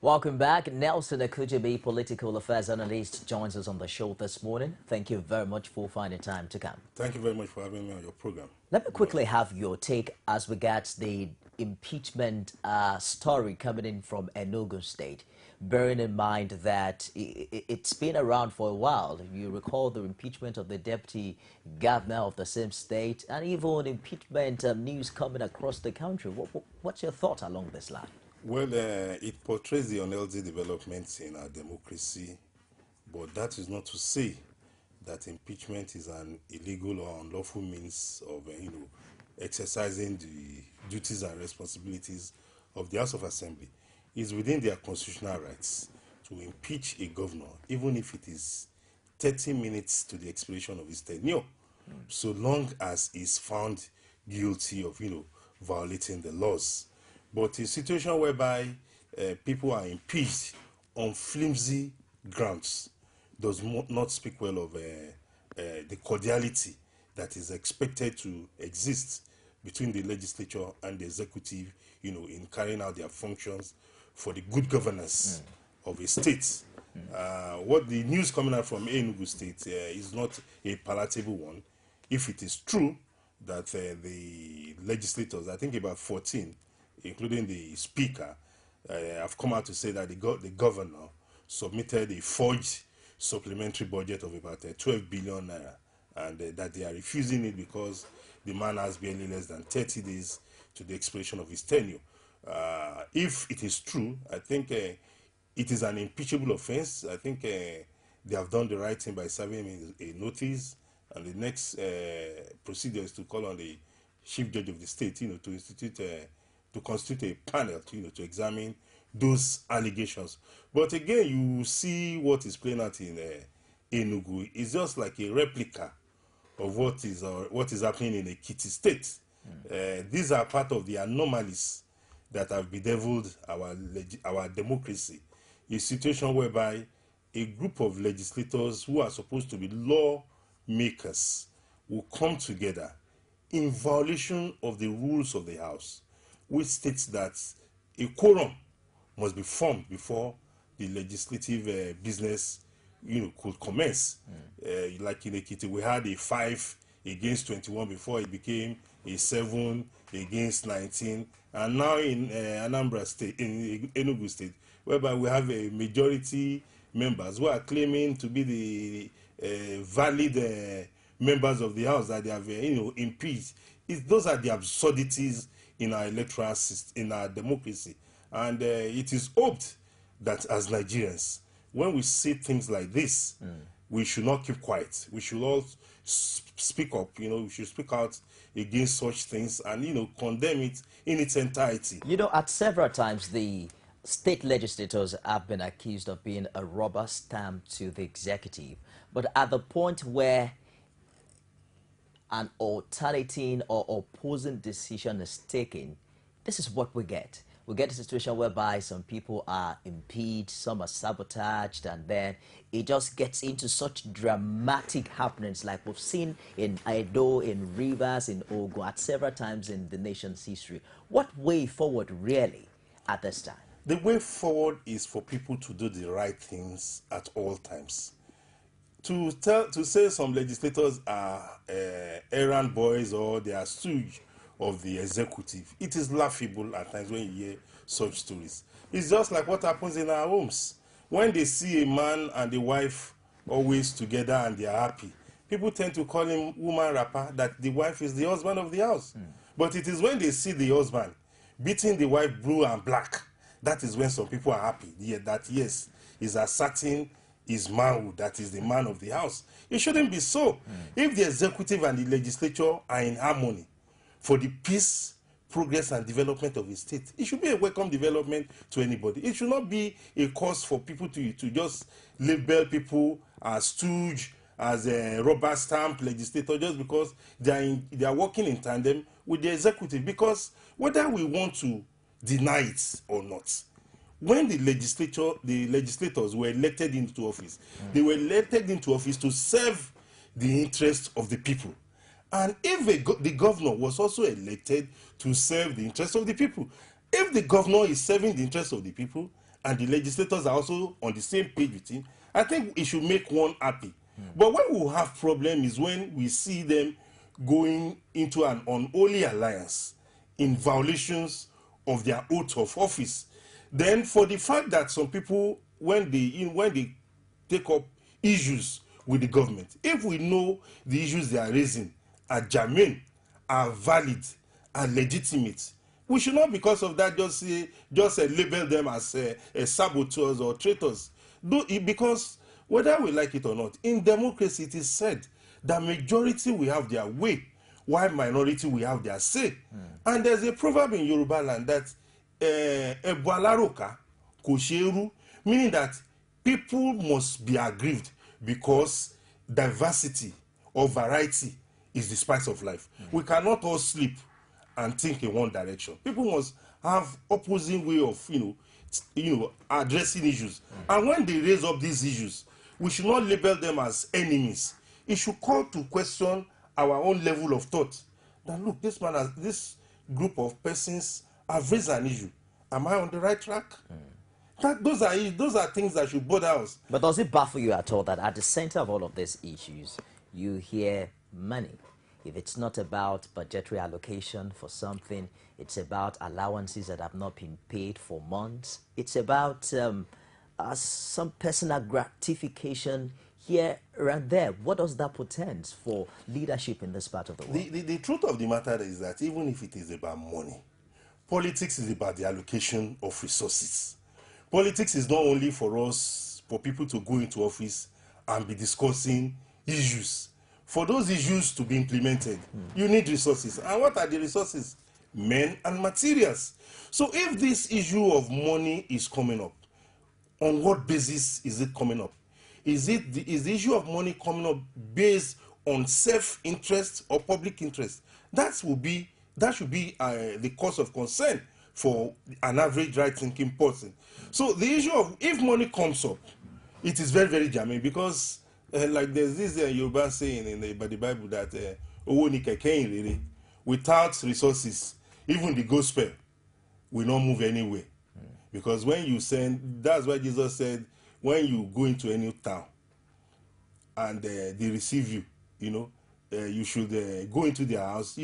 Welcome back. Nelson OGUNJIMI, political affairs analyst, joins us on the show this morning. Thank you very much for finding time to come. Thank you very much for having me on your program. Let me quickly have your take as regards the impeachment story coming in from Enugu State, bearing in mind that it's been around for a while. You recall the impeachment of the deputy governor of the same state, and even impeachment news coming across the country. What's your thought along this line? Well, it portrays the unhealthy developments in our democracy, but that is not to say that impeachment is an illegal or unlawful means of, exercising the duties and responsibilities of the House of Assembly. It's within their constitutional rights to impeach a governor, even if it is 30 minutes to the expiration of his tenure, so long as he's found guilty of, violating the laws. But a situation whereby people are impeached on flimsy grounds does not speak well of the cordiality that is expected to exist between the legislature and the executive, in carrying out their functions for the good governance of a state. What the news coming out from Enugu State is not a palatable one. If it is true that the legislators, I think about 14, including the speaker, have come out to say that the governor submitted a forged supplementary budget of about 12 billion naira, and that they are refusing it because the man has barely less than 30 days to the expiration of his tenure. If it is true, I think it is an impeachable offense. I think they have done the right thing by serving him a notice, and the next procedure is to call on the chief judge of the state, to constitute a panel to examine those allegations. But again, you see what is playing out in Enugu. It's just like a replica of what is happening in Ekiti State. These are part of the anomalies that have bedeviled our democracy. A situation whereby a group of legislators who are supposed to be lawmakers will come together in violation of the rules of the House, which states that a quorum must be formed before the legislative business, could commence. Like in Ekiti, we had a 5 against 21 before it became a 7 against 19, and now in Anambra State, in Enugu State, whereby we have a majority members who are claiming to be the valid members of the House that they have, impeached. Those are the absurdities in our electoral system, in our democracy. And it is hoped that as Nigerians, when we see things like this, we should not keep quiet. We should all speak up, we should speak out against such things and, condemn it in its entirety. At several times, the state legislators have been accused of being a rubber stamp to the executive. But at the point where an alternating or opposing decision is taken, this is what we get. We get a situation whereby some people are impeached, some are sabotaged, and then it just gets into such dramatic happenings like we've seen in Edo, in Rivers, in Ogun, at several times in the nation's history. What way forward really at this time? The way forward is for people to do the right things at all times. To say some legislators are errand boys or they are stooge of the executive, it is laughable at times when you hear such stories. It's just like what happens in our homes. When they see a man and a wife always together and they are happy, people tend to call him woman rapper, that the wife is the husband of the house. But it is when they see the husband beating the wife blue and black, that is when some people are happy. That yes, is asserting his manhood, that is the man of the house. It shouldn't be so. If the executive and the legislature are in harmony for the peace, progress, and development of the state, it should be a welcome development to anybody. It should not be a cause for people to just label people as stooge, as a rubber stamp legislator, just because they are working in tandem with the executive. Because whether we want to deny it or not, when the legislators were elected into office, they were elected into office to serve the interests of the people. And if the governor was also elected to serve the interests of the people, if the governor is serving the interests of the people and the legislators are also on the same page with him, I think it should make one happy. But when we have problem is when we see them going into an unholy alliance in violations of their oath of office. Then for the fact that some people, when they take up issues with the government, if we know the issues they are raising are germane, are valid, are legitimate, we should not, because of that, just label them as saboteurs or traitors. Because whether we like it or not, in democracy it is said that majority will have their way, while minority will have their say. And there's a proverb in Yoruba land that Ebu alaroka kò ṣeé rú, meaning that people must be aggrieved because diversity or variety is the spice of life. We cannot all sleep and think in one direction. People must have opposing way of addressing issues. And when they raise up these issues, we should not label them as enemies. It should call to question our own level of thought. That look, this group of persons have raised an issue. Am I on the right track? Those are things that should bother us. But does it baffle you at all that at the center of all of these issues, you hear money? If it's not about budgetary allocation for something, it's about allowances that have not been paid for months. It's about some personal gratification here and there. What does that portend for leadership in this part of the world? The truth of the matter is that even if it is about money, politics is about the allocation of resources. Politics is not only for people to go into office and be discussing issues. For those issues to be implemented, you need resources. And what are the resources? Men and materials. So if this issue of money is coming up, on what basis is it coming up? Is the issue of money coming up based on self-interest or public interest? That should be the cause of concern for an average right-thinking person. So the issue of if money comes up, it is very, very germane, because like there's this Yoruba saying in the Bible that "Owo ni keke ìhìnrere," without resources, even the gospel will not move anywhere. Because when you send, that's why Jesus said, when you go into any town and they receive you, you should go into their house.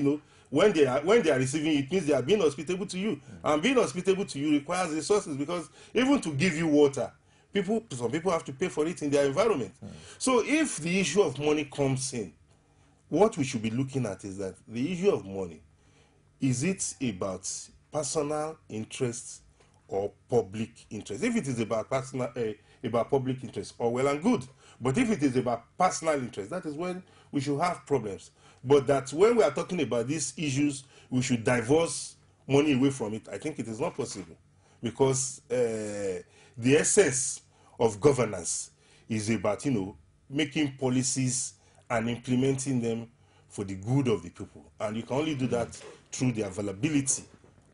When they are receiving you, it means they are being hospitable to you. And being hospitable to you requires resources, because even to give you water, some people have to pay for it in their environment. So if the issue of money comes in, what we should be looking at is that the issue of money, is it about personal interests or public interest? If it is about about public interest, all well and good. But if it is about personal interest, that is when we should have problems. But that when we are talking about these issues, we should divorce money away from it. I think it is not possible, because the essence of governance is about making policies and implementing them for the good of the people, and you can only do that through the availability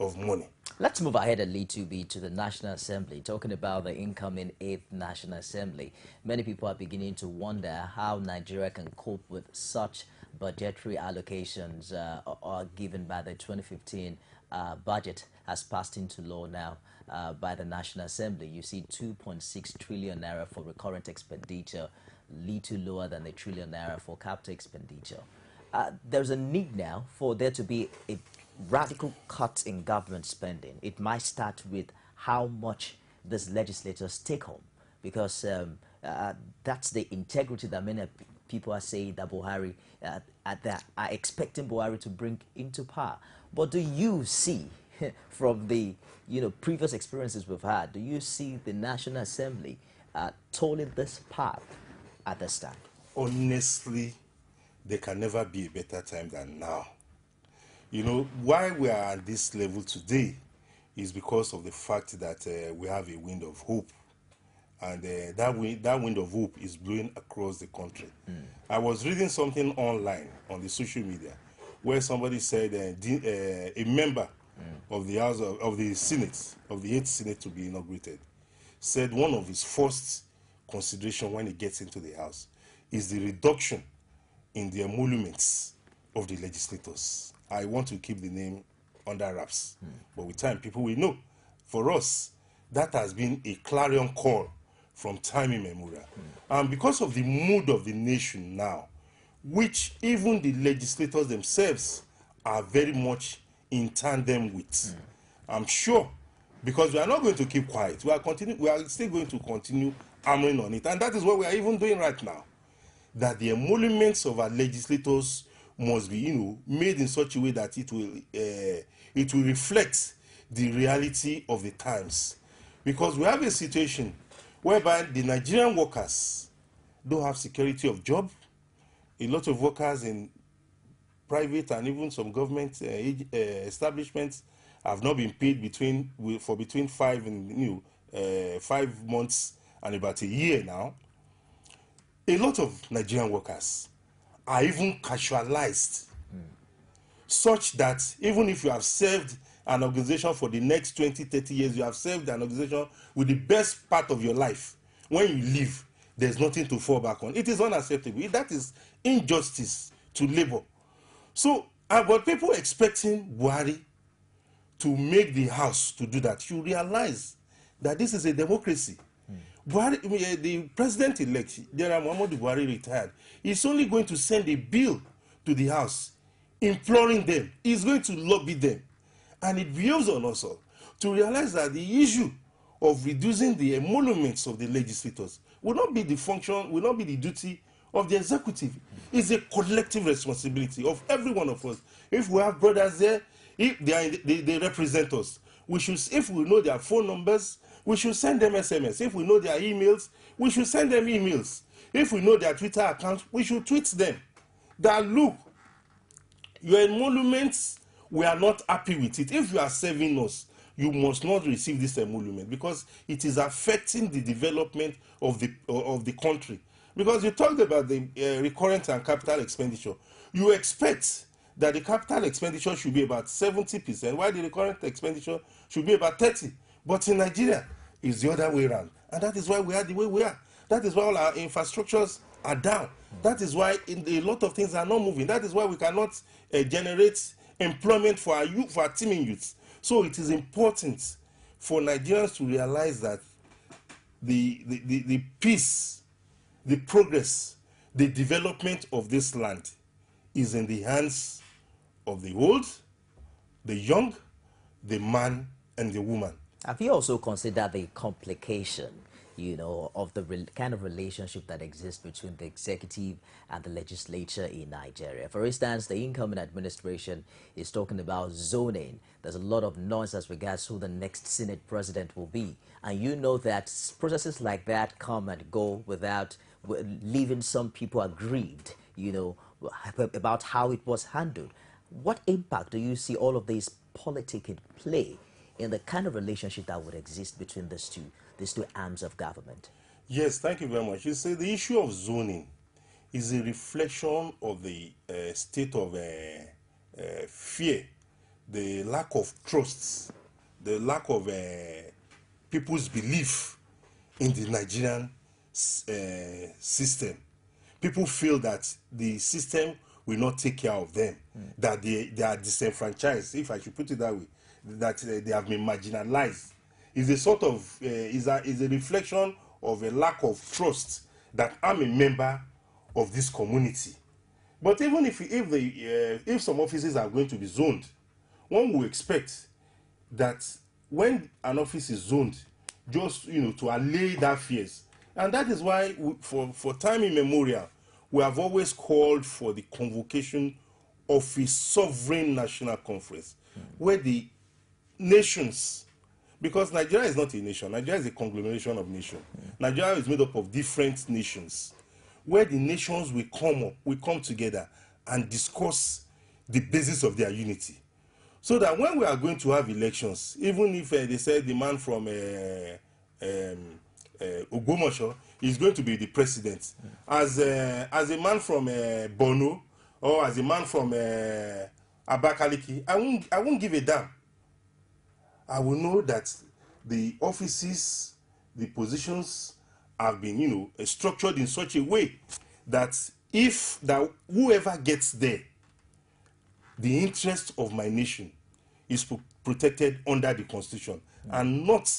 of money. Let's move ahead a little bit to the National Assembly, talking about the incoming 8th National Assembly. Many people are beginning to wonder how Nigeria can cope with such budgetary allocations are given by the 2015 budget as passed into law now by the National Assembly. You see 2.6 trillion naira for recurrent expenditure, little lower than a trillion naira for capital expenditure. There's a need now for there to be a radical cut in government spending. It might start with how much these legislators take home, because that's the integrity that many people are saying that Buhari are expecting Buhari to bring into power. But do you see, from the previous experiences we've had, do you see the National Assembly tolling this path at this time? Honestly, there can never be a better time than now. Why we are at this level today is because of the fact that we have a wind of hope, and that wind of hope is blowing across the country. I was reading something online on the social media where somebody said a member of the House of the Senate, of the 8th Senate to be inaugurated, said one of his first consideration when he gets into the House is the reduction in the emoluments of the legislators. I want to keep the name under wraps, but with time people will know. For us, That has been a clarion call from time immemorial. And because of the mood of the nation now, which even the legislators themselves are very much in tandem with, I'm sure, because we are not going to keep quiet. We are still going to continue hammering on it. And that is what we are even doing right now. That the emoluments of our legislators must be, made in such a way that it will reflect the reality of the times. Because we have a situation whereby the Nigerian workers don't have security of job. A lot of workers in private and even some government establishments have not been paid for between 5 months and about a year now. A lot of Nigerian workers are even casualized, such that even if you have served an organization for the next 20, 30 years, you have served an organization with the best part of your life. When you leave, there's nothing to fall back on. It is unacceptable. That is injustice to labor. So, but people expecting Buhari to make the house to do that, you realize that this is a democracy. Buhari, the president-elect, General Muhammadu Buhari, retired, is only going to send a bill to the house imploring them. He's going to lobby them. And it behoves on us all to realize that the issue of reducing the emoluments of the legislators will not be the function, will not be the duty of the executive. It's a collective responsibility of every one of us. If we have brothers there, if they represent us, we should, if we know their phone numbers, we should send them SMS. If we know their emails, we should send them emails. If we know their Twitter accounts, we should tweet them. That look, your emoluments, we are not happy with it. If you are serving us, you must not receive this emolument because it is affecting the development of the country. Because you talked about the recurrent and capital expenditure. You expect that the capital expenditure should be about 70%, while the recurrent expenditure should be about 30%. But in Nigeria, it's the other way around. And that is why we are the way we are. That is why all our infrastructures are down. That is why a lot of things are not moving. That is why we cannot generate employment for our youth, for our teeming youths. So it is important for Nigerians to realize that the peace, the progress, the development of this land is in the hands of the old, the young, the man, and the woman. Have you also considered the complication, of the kind of relationship that exists between the executive and the legislature in Nigeria? For instance, the incoming administration is talking about zoning. There's a lot of noise as regards who the next Senate president will be. And you know that processes like that come and go without leaving some people aggrieved, about how it was handled. What impact do you see all of these politicking play in the kind of relationship that would exist between these two arms of government? Yes, thank you very much. You see, the issue of zoning is a reflection of the state of fear, the lack of trust, the lack of people's belief in the Nigerian system. People feel that the system will not take care of them, that they are disenfranchised, if I should put it that way, that they have been marginalized. Is a sort of is a reflection of a lack of trust that I'm a member of this community. But even if some offices are going to be zoned, one will expect that when an office is zoned, just to allay that fears, and that is why for time immemorial we have always called for the convocation of a sovereign national conference, where the nations, because Nigeria is not a nation, Nigeria is a conglomeration of nations. Nigeria is made up of different nations, where the nations will come together and discuss the basis of their unity. So that when we are going to have elections, even if they said the man from Ogumosho is going to be the president, as a man from Borno or as a man from Abakaliki, I won't give a damn. I will know that the offices, the positions have been, structured in such a way that whoever gets there, the interest of my nation is protected under the Constitution and not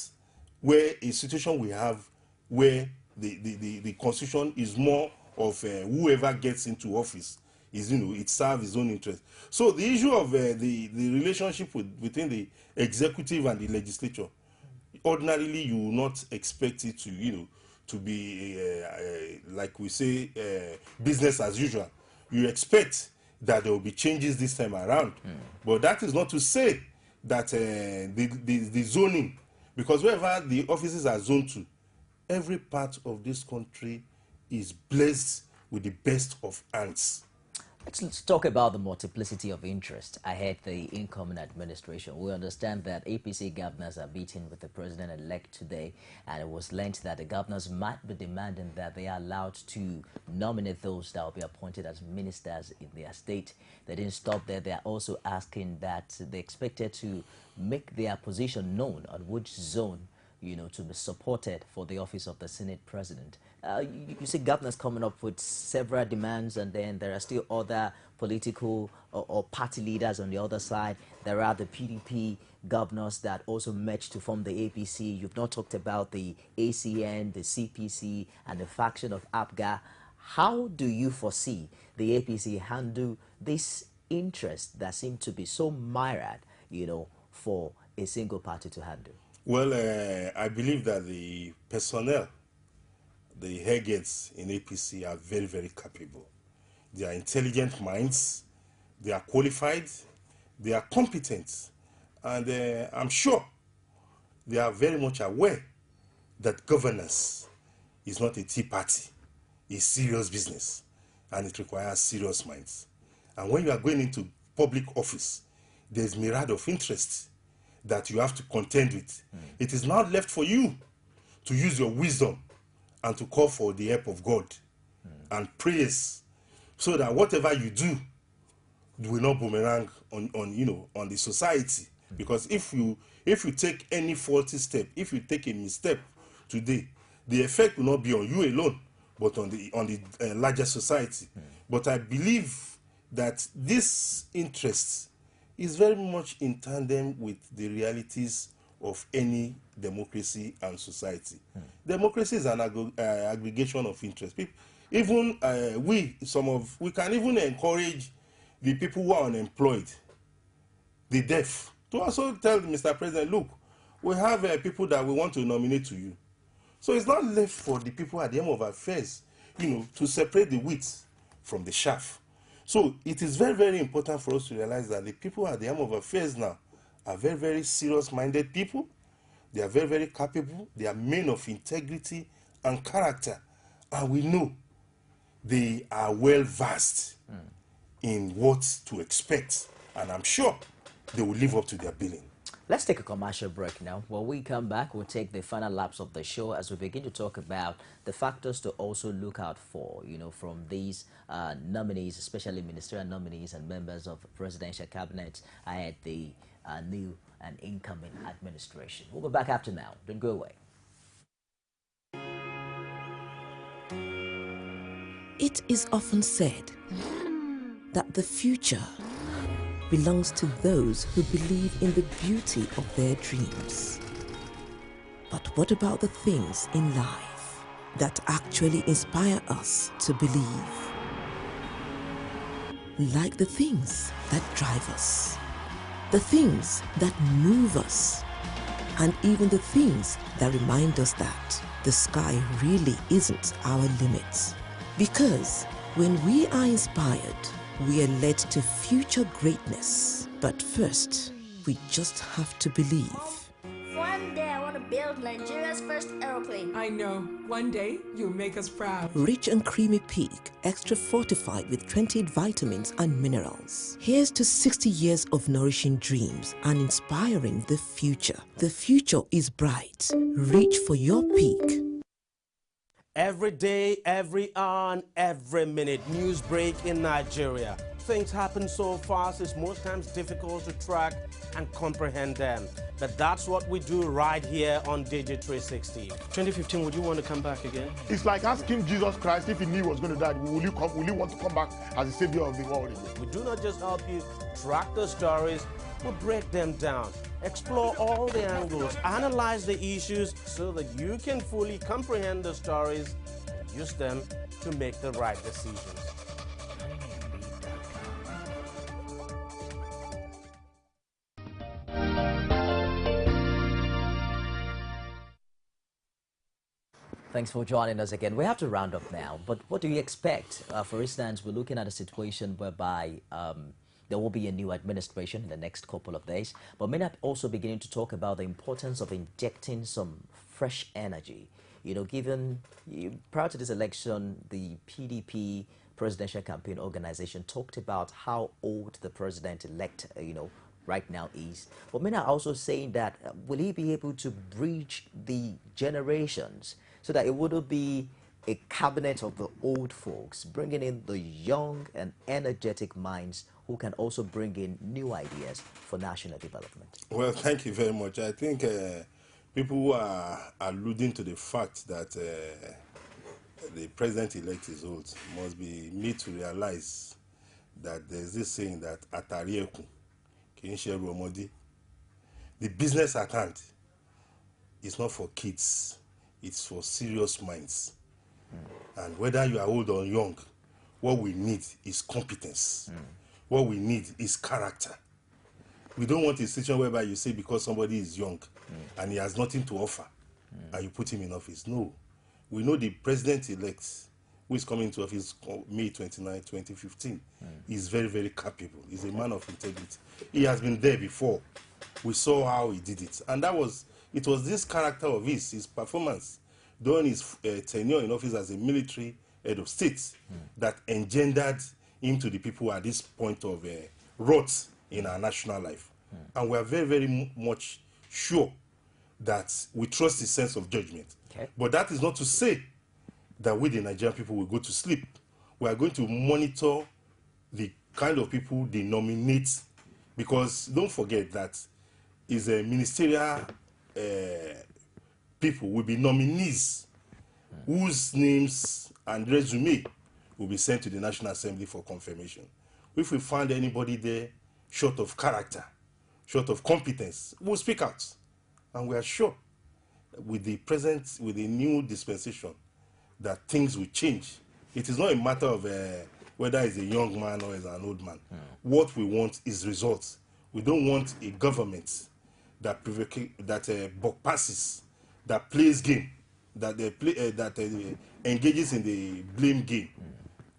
where a situation we have where the constitution is more of whoever gets into office is, it serves its own interest. So the issue of the relationship between the executive and the legislature, ordinarily you will not expect it to, to be like we say, business as usual. You expect that there will be changes this time around, but that is not to say that the zoning, because wherever the offices are zoned to, every part of this country is blessed with the best of hands. Let's talk about the multiplicity of interest ahead the incoming administration. We understand that APC governors are meeting with the president-elect today, and it was learnt that the governors might be demanding that they are allowed to nominate those that will be appointed as ministers in their state. They didn't stop there. They are also asking that they expected to make their position known on which zone to be supported for the office of the Senate President. You see governors coming up with several demands, and then there are still other political or party leaders on the other side. There are the PDP governors that also merged to form the APC. You've not talked about the ACN, the CPC, and the faction of APGA. How do you foresee the APC handle this interest that seem to be so myriad, for a single party to handle? Well, I believe that the personnel, the heads in APC are very, very capable. They are intelligent minds, they are qualified, they are competent, and I'm sure they are very much aware that governance is not a tea party. It's serious business, and it requires serious minds. And when you are going into public office, there's myriad of interests that you have to contend with. It is now left for you to use your wisdom and to call for the help of God and praise, so that whatever you do will not boomerang on the society. Because if you take any faulty step, if you take a misstep today, the effect will not be on you alone, but on the larger society. But I believe that this interest is very much in tandem with the realities of any democracy and society. Democracy is an aggregation of interest. Even we can even encourage the people who are unemployed, the deaf, to also tell Mr. President, look, we have people that we want to nominate to you. So it's not left for the people at the end of affairs, to separate the wheat from the chaff. So it is very, very important for us to realize that the people at the helm of affairs now are very, very serious-minded people. They are very, very capable. They are men of integrity and character. And we know they are well-versed in what to expect. And I'm sure they will live up to their billing. Let's take a commercial break now. When we come back, we'll take the final laps of the show as we begin to talk about the factors to also look out for, from these nominees, especially ministerial nominees and members of presidential cabinet ahead the new and incoming administration. We'll be back after now. Don't go away. It is often said that the future belongs to those who believe in the beauty of their dreams. But what about the things in life that actually inspire us to believe? Like the things that drive us, the things that move us, and even the things that remind us that the sky really isn't our limit. Because when we are inspired, we are led to future greatness. But first, we just have to believe. One day I want to build Nigeria's first aeroplane. I know. One day you'll make us proud. Rich and creamy pig, extra fortified with 28 vitamins and minerals. Here's to 60 years of nourishing dreams and inspiring the future. The future is bright. Reach for your peak. Every day, every hour, and every minute, news break in Nigeria. Things happen so fast, it's most times difficult to track and comprehend them. But that's what we do right here on Digit 360. 2015, would you want to come back again? It's like asking Jesus Christ if he knew he was going to die, will you want to come back as the savior of the world? We do not just help you track the stories, we break them down. Explore all the angles, analyze the issues so that you can fully comprehend the stories and use them to make the right decisions. Thanks for joining us again. We have to round up now, but what do you expect? For instance, we're looking at a situation whereby there will be a new administration in the next couple of days, but many are also beginning to talk about the importance of injecting some fresh energy. You know, given prior to this election, the PDP presidential campaign organization talked about how old the president-elect, right now is. But many are also saying that will he be able to bridge the generations so that it wouldn't be a cabinet of the old folks, bringing in the young and energetic minds who can also bring in new ideas for national development? Well, thank you very much. I think people who are alluding to the fact that the president-elect is old must be made to realize that there's this saying that Atarieku, the business at hand is not for kids, it's for serious minds. And whether you are old or young, what we need is competence. What we need is character. We don't want a situation whereby you say because somebody is young and he has nothing to offer and you put him in office. No. We know the president-elect who is coming to office May 29, 2015 is very, very capable. He's a man of integrity. He has been there before. We saw how he did it. And it was this character of his performance during his tenure in office as a military head of state that engendered him to the people at this point of rot in our national life. And we are very, very much sure that we trust his sense of judgment. Okay. But that is not to say that we, the Nigerian people, will go to sleep. We are going to monitor the kind of people they nominate, because don't forget that is a ministerial people will be nominees whose names and resume will be sent to the National Assembly for confirmation. If we find anybody there short of character, short of competence, we'll speak out. And we are sure with the new dispensation that things will change. It is not a matter of whether he's a young man or he's an old man. What we want is results. We don't want a government that passes, that plays game, that engages in the blame game.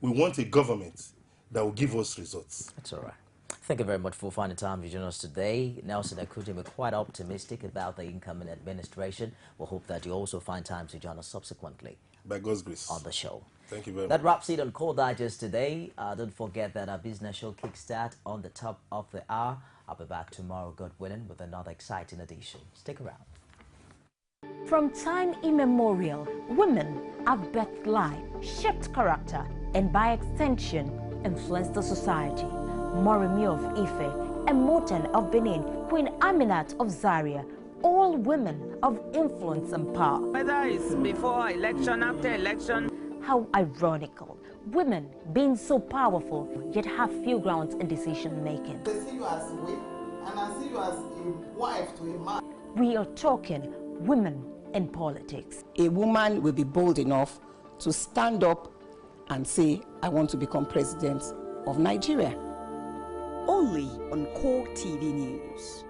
We want a government that will give us results. That's all right. Thank you very much for finding time to join us today. Nelson Ekujimi, we're quite optimistic about the incoming administration. We'll hope that you also find time to join us subsequently. By God's grace. On the show. Thank you very much. That wraps it on Core Digest today. Don't forget that our business show kickstart on the top of the hour. I'll be back tomorrow, God willing, with another exciting edition. Stick around. From time immemorial, women have birthed life, shaped character, and by extension, influenced the society. Moremi of Ife, Emoten of Benin, Queen Aminat of Zaria, all women of influence and power. Whether it's before election, after election. How ironical. Women being so powerful, yet have few grounds in decision making. I see you as a wife, and I see you as a wife to a man. We are talking women in politics. A woman will be bold enough to stand up and say, I want to become president of Nigeria. Only on Core TV News.